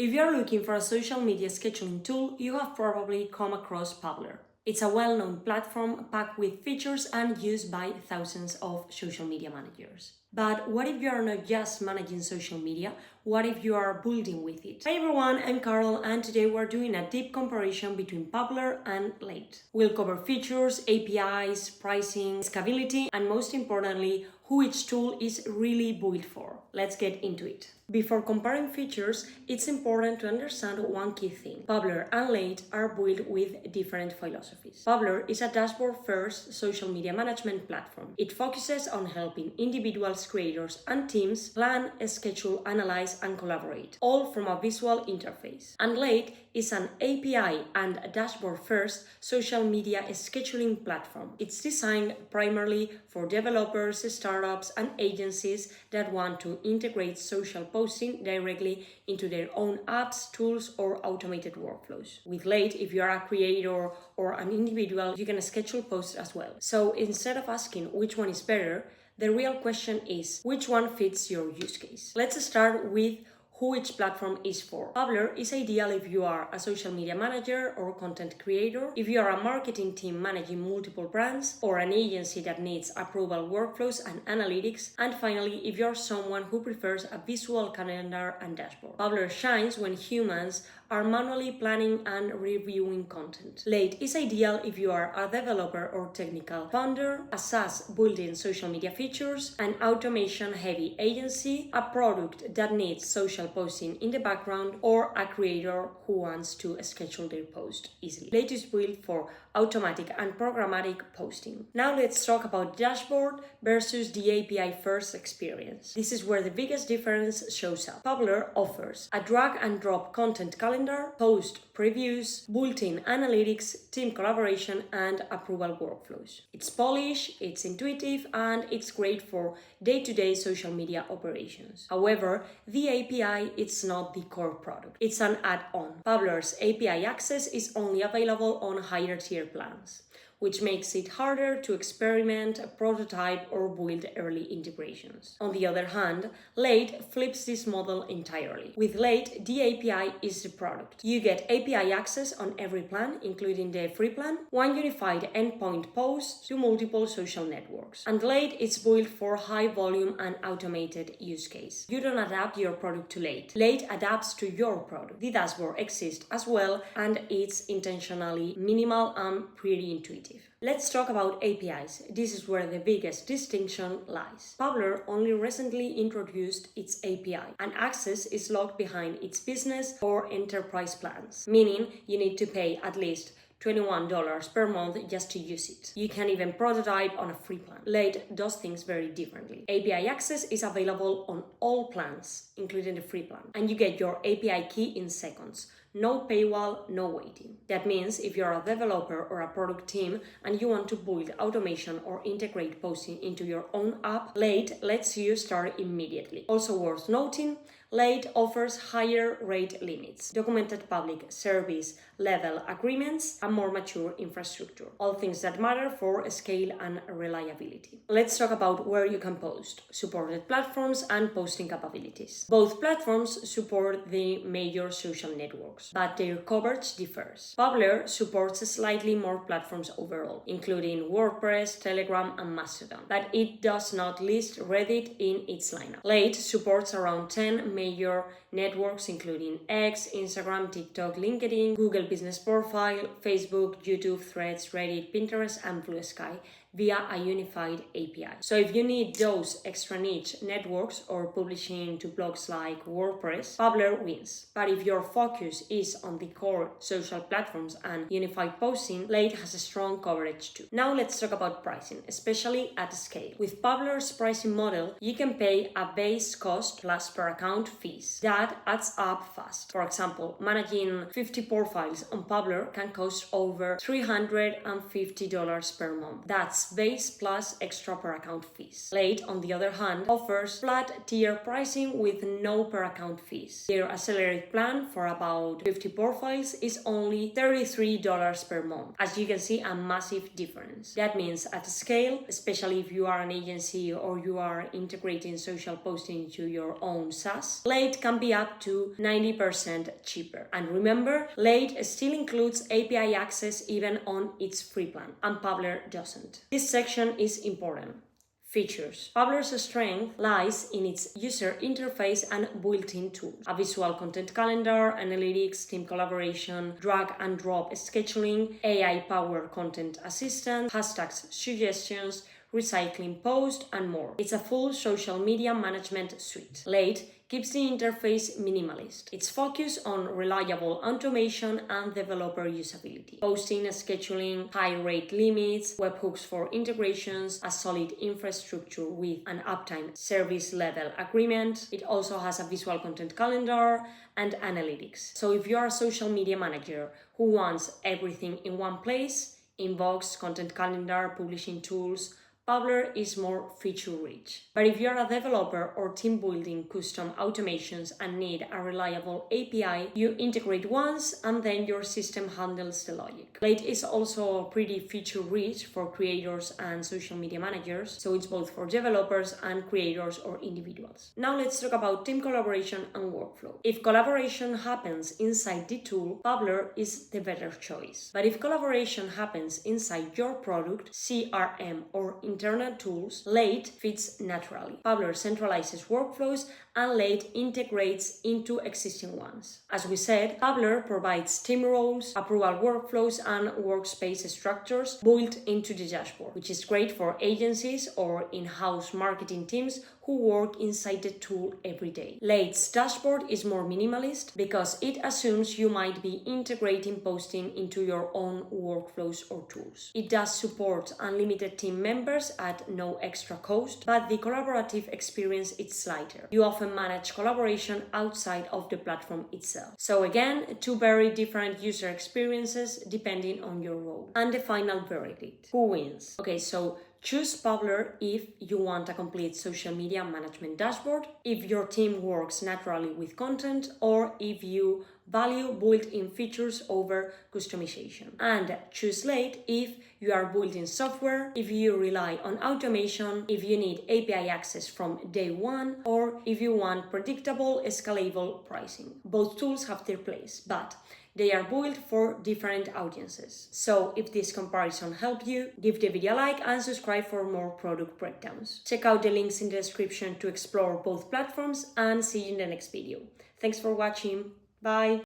If you're looking for a social media scheduling tool, you have probably come across Publer. It's a well-known platform packed with features and used by thousands of social media managers. But what if you are not just managing social media? What if you are building with it? Hi everyone, I'm Carol, and today we're doing a deep comparison between Publer and Late. We'll cover features, APIs, pricing, scalability, and most importantly, who each tool is really built for. Let's get into it. Before comparing features, it's important to understand one key thing. Publer and Late are built with different philosophies. Publer is a dashboard-first social media management platform. It focuses on helping individuals, creators, and teams plan, schedule, analyze, and collaborate, all from a visual interface. And Late is an API and a dashboard-first social media scheduling platform. It's designed primarily for developers, startups, and agencies that want to integrate social posting directly into their own apps, tools, or automated workflows. With Late, if you are a creator or an individual, you can schedule posts as well. So instead of asking which one is better, the real question is which one fits your use case. Let's start with who each platform is for. Publer is ideal if you are a social media manager or content creator, if you are a marketing team managing multiple brands, or an agency that needs approval workflows and analytics, and finally, if you're someone who prefers a visual calendar and dashboard. Publer shines when humans are manually planning and reviewing content. Late is ideal if you are a developer or technical founder, a SaaS building social media features, an automation-heavy agency, a product that needs social posting in the background, or a creator who wants to schedule their post easily. Late is built for automatic and programmatic posting. Now let's talk about dashboard versus the API-first experience. This is where the biggest difference shows up. Publer offers a drag-and-drop content calendar, post previews, built-in analytics, team collaboration, and approval workflows. It's polished, it's intuitive, and it's great for day-to-day social media operations. However, the API is not the core product. It's an add-on. Publer's API access is only available on higher tier plans, which makes it harder to experiment, prototype, or build early integrations. On the other hand, Late flips this model entirely. With Late, the API is the product. You get API access on every plan, including the free plan, one unified endpoint post to multiple social networks. And Late is built for high volume and automated use case. You don't adapt your product to Late. Late adapts to your product. The dashboard exists as well, and it's intentionally minimal and pretty intuitive. Let's talk about APIs. This is where the biggest distinction lies. Publer only recently introduced its API, and access is locked behind its business or enterprise plans, meaning you need to pay at least $21 per month just to use it. You can even prototype on a free plan. Late does things very differently. API access is available on all plans, including the free plan, and you get your API key in seconds. No paywall, no waiting. That means if you're a developer or a product team and you want to build automation or integrate posting into your own app, Late lets you start immediately. Also worth noting, Late offers higher rate limits, documented public service level agreements, and more mature infrastructure. All things that matter for scale and reliability. Let's talk about where you can post, supported platforms, and posting capabilities. Both platforms support the major social networks, but their coverage differs. Publer supports slightly more platforms overall, including WordPress, Telegram, and Mastodon, but it does not list Reddit in its lineup. Late supports around 10 major networks, including X, Instagram, TikTok, LinkedIn, Google Business Profile, Facebook, YouTube, Threads, Reddit, Pinterest, and Blue Sky via a unified API. So if you need those extra niche networks or publishing to blogs like WordPress, Publer wins. But if your focus is on the core social platforms and unified posting, Late has a strong coverage too. Now let's talk about pricing, especially at scale. With Publer's pricing model, you can pay a base cost plus per account fees. That adds up fast. For example, managing 50 profiles on Publer can cost over $350 per month. That's as base plus extra per account fees. Late, on the other hand, offers flat tier pricing with no per account fees. Their accelerated plan for about 50 profiles is only $33 per month. As you can see, a massive difference. That means at scale, especially if you are an agency or you are integrating social posting into your own SaaS, Late can be up to 90% cheaper. And remember, Late still includes API access even on its free plan, and Publer doesn't. This section is important. Features. Publer's strength lies in its user interface and built-in tools. A visual content calendar, analytics, team collaboration, drag and drop scheduling, AI-powered content assistant, hashtags suggestions, recycling post, and more. It's a full social media management suite. Late keeps the interface minimalist. It's focused on reliable automation and developer usability. Posting, scheduling, high rate limits, webhooks for integrations, a solid infrastructure with an uptime service level agreement. It also has a visual content calendar and analytics. So if you're a social media manager who wants everything in one place, inbox, content calendar, publishing tools, Publer is more feature-rich. But if you're a developer or team building custom automations and need a reliable API, you integrate once and then your system handles the logic. Late is also pretty feature-rich for creators and social media managers, so it's both for developers and creators or individuals. Now let's talk about team collaboration and workflow. If collaboration happens inside the tool, Publer is the better choice. But if collaboration happens inside your product, CRM, or internal tools, Late fits naturally. Publer centralizes workflows and Late integrates into existing ones. As we said, Publer provides team roles, approval workflows, and workspace structures built into the dashboard, which is great for agencies or in-house marketing teams who work inside the tool every day. Late's dashboard is more minimalist because it assumes you might be integrating posting into your own workflows or tools. It does support unlimited team members at no extra cost, but the collaborative experience is lighter. You often manage collaboration outside of the platform itself. So again, two very different user experiences depending on your role. And the final verdict. Who wins? Okay, so choose Publer if you want a complete social media management dashboard, if your team works naturally with content, or if you value built-in features over customization. And choose Late if you are building software, if you rely on automation, if you need API access from day one, or if you want predictable, scalable pricing. Both tools have their place, but they are built for different audiences. So if this comparison helped you, give the video a like and subscribe for more product breakdowns. Check out the links in the description to explore both platforms and see you in the next video. Thanks for watching. Bye!